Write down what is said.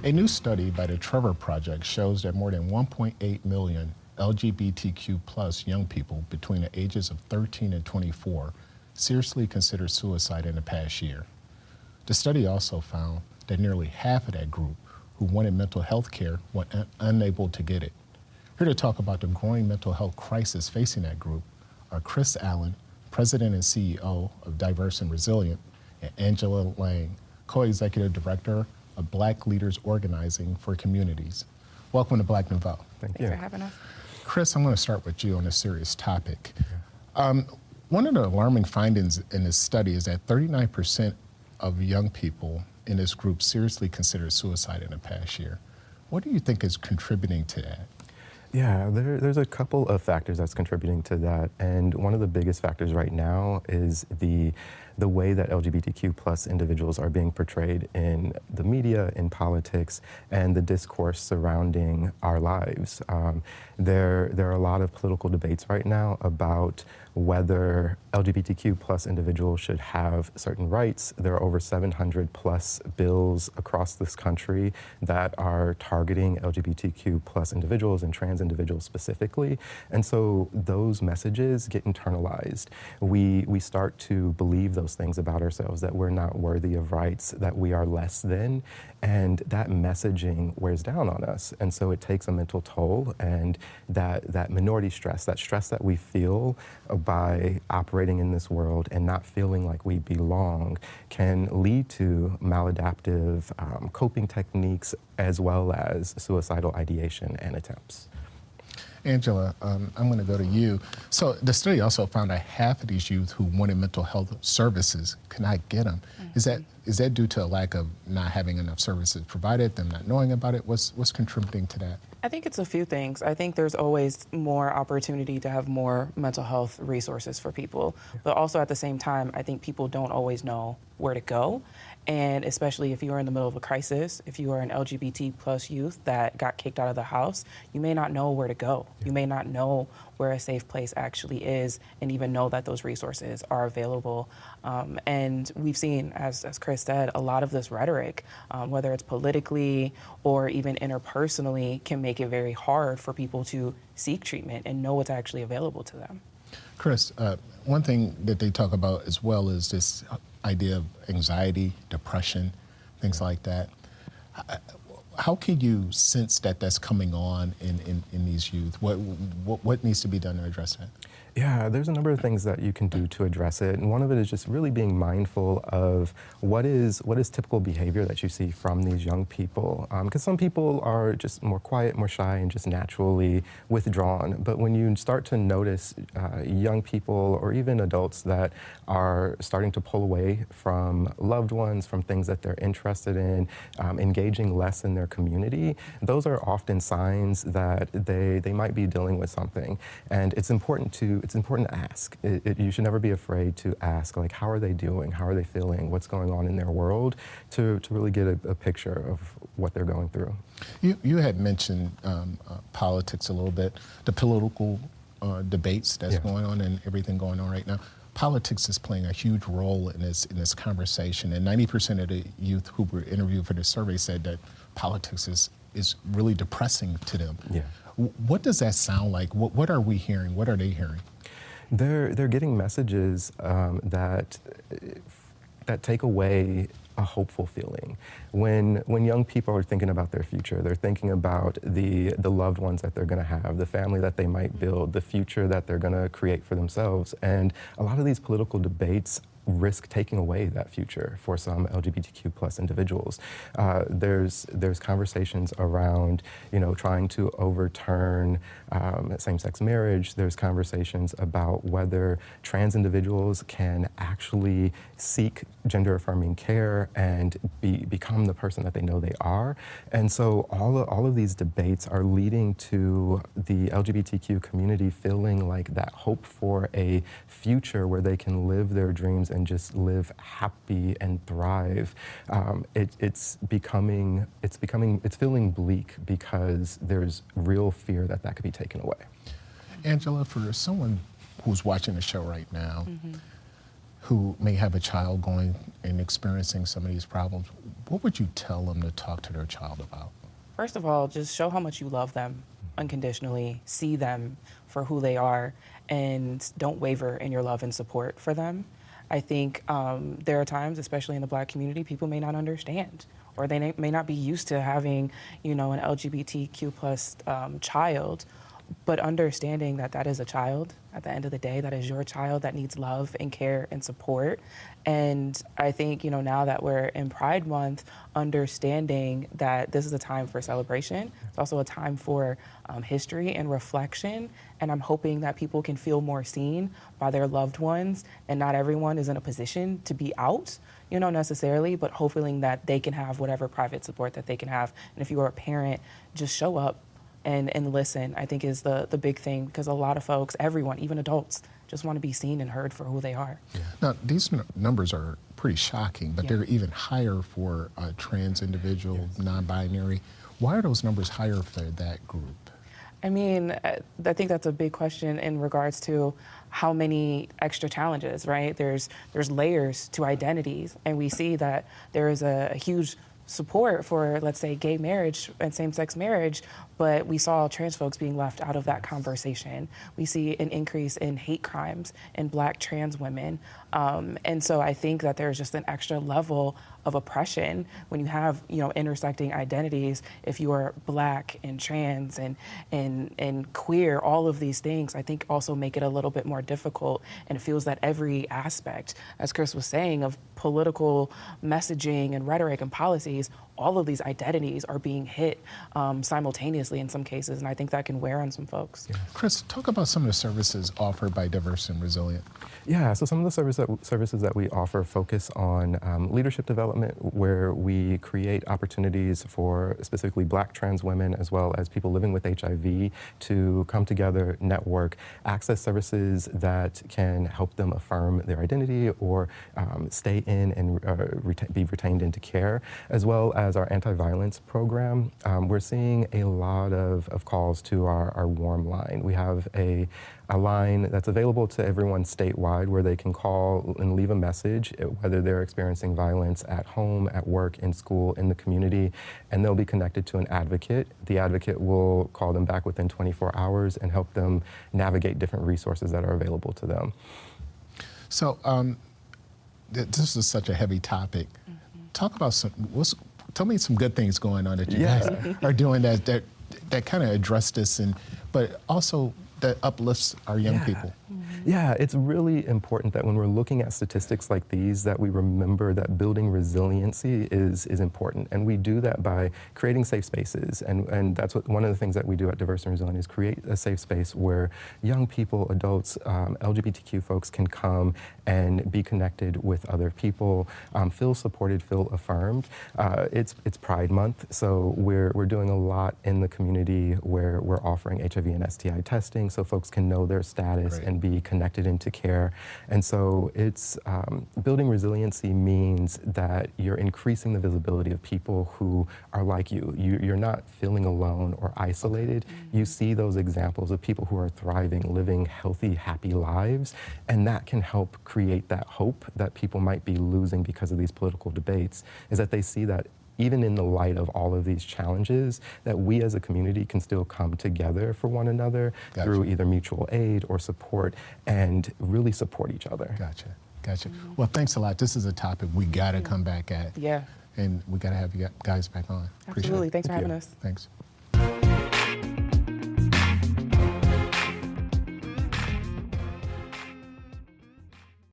A new study by the Trevor Project shows that more than 1.8 million LGBTQ plus young people between the ages of 13 and 24 seriously considered suicide in the past year. The study also found that nearly half of that group who wanted mental health care were unable to get it. Here to talk about the growing mental health crisis facing that group are Chris Allen, President and CEO of Diverse and Resilient, and Angela Lang, Co-Executive Director of Black Leaders Organizing for Communities. Welcome to Black Nouveau. Thanks for having us. Chris, I'm going to start with you on a serious topic. One of the alarming findings in this study is that 39% of young people in this group seriously considered suicide in the past year. What do you think is contributing to that? Yeah, there's a couple of factors that's contributing to that, and one of the biggest factors right now is the way that LGBTQ plus individuals are being portrayed in the media, in politics, and the discourse surrounding our lives. There are a lot of political debates right now about whether LGBTQ plus individuals should have certain rights. There are over 700 plus bills across this country that are targeting LGBTQ plus individuals and trans individuals specifically. And so those messages get internalized. We start to believe those things about ourselves, that we're not worthy of rights, that we are less than, and that messaging wears down on us. And so it takes a mental toll, and that minority stress, that stress that we feel by operating in this world and not feeling like we belong, can lead to maladaptive coping techniques as well as suicidal ideation and attempts. Angela, I'm going to go to you. So the study also found that half of these youth who wanted mental health services could not get them. Mm-hmm. Is that due to a lack of not having enough services provided, them not knowing about it? What's contributing to that? I think it's a few things. I think there's always more opportunity to have more mental health resources for people. But also at the same time, I think people don't always know where to go. And especially if you're in the middle of a crisis, if you are an LGBT plus youth that got kicked out of the house, you may not know where to go. You may not know where a safe place actually is and even know that those resources are available. And we've seen, as Chris said, a lot of this rhetoric, whether it's politically or even interpersonally, can make it very hard for people to seek treatment and know what's actually available to them. Chris, one thing that they talk about as well is this idea of anxiety, depression, things like that. How can you sense that that's coming on in these youth? What needs to be done to address that? Yeah, there's a number of things that you can do to address it, and one of it is just really being mindful of what is typical behavior that you see from these young people. Because some people are just more quiet, more shy, and just naturally withdrawn. But when you start to notice young people or even adults that are starting to pull away from loved ones, from things that they're interested in, engaging less in their community, those are often signs that they might be dealing with something. And it's important to ask. You should never be afraid to ask, like, how are they doing? How are they feeling? What's going on in their world? To really get a picture of what they're going through. You had mentioned politics a little bit, the political debates that's going on and everything going on right now. Politics is playing a huge role in this conversation, and 90% of the youth who were interviewed for this survey said that politics is really depressing to them. Yeah. What does that sound like? What are we hearing? What are they hearing? They're getting messages that take away a hopeful feeling. When young people are thinking about their future, they're thinking about the loved ones that they're going to have, the family that they might build, the future that they're going to create for themselves. And a lot of these political debates risk taking away that future for some LGBTQ plus individuals. There's conversations around, trying to overturn same-sex marriage. There's conversations about whether trans individuals can actually seek gender-affirming care and become the person that they know they are. And so all of these debates are leading to the LGBTQ community feeling like that hope for a future where they can live their dreams and just live happy and thrive. It's feeling bleak because there's real fear that could be taken away. Angela, for someone who's watching the show right now, who may have a child going and experiencing some of these problems, what would you tell them to talk to their child about? First of all, just show how much you love them unconditionally, see them for who they are, and don't waver in your love and support for them. I think there are times, especially in the Black community, people may not understand, or they may not be used to having, an LGBTQ plus child, but understanding that that is a child at the end of the day, that is your child that needs love and care and support. And I think, now that we're in Pride Month, understanding that this is a time for celebration. It's also a time for history and reflection. And I'm hoping that people can feel more seen by their loved ones. And not everyone is in a position to be out, necessarily, but hoping that they can have whatever private support that they can have. And if you are a parent, just show up and listen, I think is the big thing, because a lot of folks, everyone, even adults, just want to be seen and heard for who they are. Yeah. Now, these numbers are pretty shocking, but they're even higher for trans individual, non-binary. Why are those numbers higher for that group? I mean, I think that's a big question in regards to how many extra challenges, right? There's layers to identities, and we see that there is a huge support for, let's say, gay marriage and same-sex marriage, but we saw trans folks being left out of that conversation. We see an increase in hate crimes in Black trans women. And so I think that there's just an extra level of oppression when you have, intersecting identities. If you are Black and trans and queer, all of these things, I think also make it a little bit more difficult. And it feels that every aspect, as Chris was saying, of political messaging and rhetoric and policies, all of these identities are being hit simultaneously in some cases, and I think that can wear on some folks. Yeah. Chris, talk about some of the services offered by Diverse and Resilient. Yeah, so some of the services that we offer focus on leadership development, where we create opportunities for specifically Black trans women as well as people living with HIV to come together, network, access services that can help them affirm their identity or stay in and be retained into care, as well as our anti-violence program. We're seeing a lot of calls to our warm line. We have a line that's available to everyone statewide where they can call and leave a message, whether they're experiencing violence at home, at work, in school, in the community, and they'll be connected to an advocate. The advocate will call them back within 24 hours and help them navigate different resources that are available to them. So this is such a heavy topic. Talk about tell me some good things going on that you guys are doing that kind of address this, but also that uplifts our young people. Yeah, it's really important that when we're looking at statistics like these, that we remember that building resiliency is important. And we do that by creating safe spaces. And that's one of the things that we do at Diverse and Resilient is create a safe space where young people, adults, LGBTQ folks can come and be connected with other people, feel supported, feel affirmed. It's Pride Month, so we're doing a lot in the community where we're offering HIV and STI testing so folks can know their status and be connected into care. And so it's building resiliency means that you're increasing the visibility of people who are like you. You're not feeling alone or isolated. You see those examples of people who are thriving, living healthy, happy lives, and that can help create that hope that people might be losing because of these political debates, is that they see that even in the light of all of these challenges, that we as a community can still come together for one another through either mutual aid or support and really support each other. Gotcha. Well, thanks a lot. This is a topic we got to come back at. Yeah. And we got to have you guys back on. Absolutely. Thanks for having us. Thanks.